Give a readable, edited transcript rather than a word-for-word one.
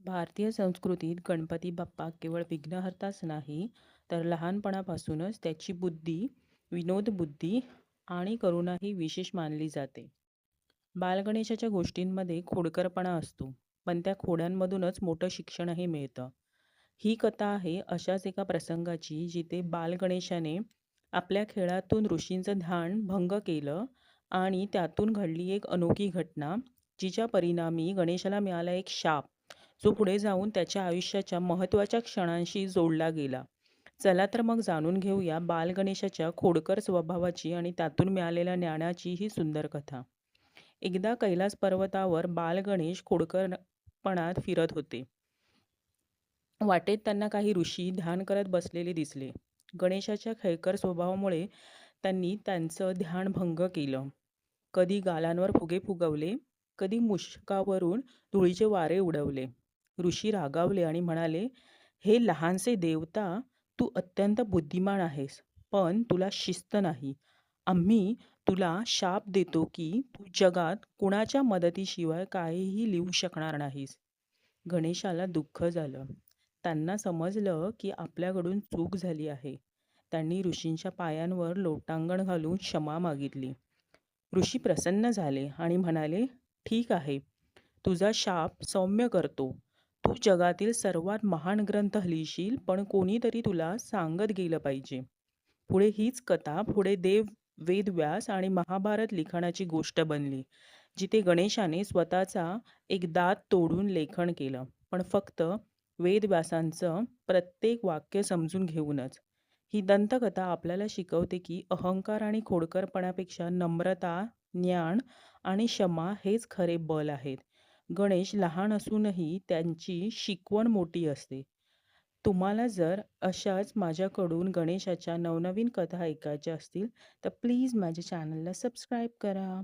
भारतीय संस्कृतीत गणपती बाप्पा केवळ विघ्नहर्ताच नाही, तर लहानपणापासूनच त्याची बुद्धी, विनोदबुद्धी आणि करुणा ही विशेष मानली जाते. बालगणेशाच्या गोष्टींमध्ये खोडकरपणा असतो, पण त्या खोड्यांमधूनच मोठं शिक्षणही मिळतं. ही कथा आहे अशाच एका प्रसंगाची, जिथे बालगणेशाने आपल्या खेळातून ऋषींचं ध्यान भंग केलं आणि त्यातून घडली एक अनोखी घटना, जिच्या परिणामी गणेशाला मिळाला एक शाप, जो पुढे जाऊन त्याच्या आयुष्याच्या महत्त्वाच्या क्षणांशी जोडला गेला. चला तर मग जाणून घेऊया बालगणेशाच्या खोडकर स्वभावाची आणि त्यातून मिळालेल्या ज्ञानाची ही सुंदर कथा. एकदा कैलास पर्वतावर बालगणेश खोडकरपणात फिरत होते. वाटेत त्यांना काही ऋषी ध्यान करत बसलेले दिसले. गणेशाच्या खेळकर स्वभावामुळे त्यांनी त्यांचं ध्यान भंग केलं. कधी गालांवर फुगे फुगवले, कधी मुष्कावरून धुळीचे वारे उडवले. ऋषी रागावले आणि म्हणाले, हे लहानसे देवता, तू अत्यंत बुद्धिमान आहेस, पण तुला शिस्त नाही. आम्ही तुला शाप देतो की तू जगात कुणाच्या मदतीशिवाय काहीही लिहू शकणार नाहीस. गणेशाला दुःख झालं. त्यांना समजलं की आपल्याकडून चूक झाली आहे. त्यांनी ऋषींच्या पायांवर लोटांगण घालून क्षमा मागितली. ऋषी प्रसन्न झाले आणि म्हणाले, ठीक आहे, तुझा शाप सौम्य करतो. तू जगातील सर्वात महान ग्रंथ लिहिशील, पण कोणीतरी तुला सांगत गेलं पाहिजे. पुढे हीच कथा पुढे वेदव्यास आणि महाभारत लिखाणाची गोष्ट बनली, जिथे गणेशाने स्वतःचा एक दात तोडून लेखन केलं, पण फक्त वेदव्यासांचं प्रत्येक वाक्य समजून घेऊनच. ही दंतकथा आपल्याला शिकवते की अहंकार आणि खोडकरपणापेक्षा नम्रता, ज्ञान आणि क्षमा हेच खरे बल आहेत. गणेश लहान असूनही त्यांची शिकवण मोठी असते. तुम्हाला जर अशाच माझ्याकडून गणेशाच्या नवनवीन कथा ऐकायच्या असतील, तर प्लीज माझ्या चॅनलला सबस्क्राईब करा.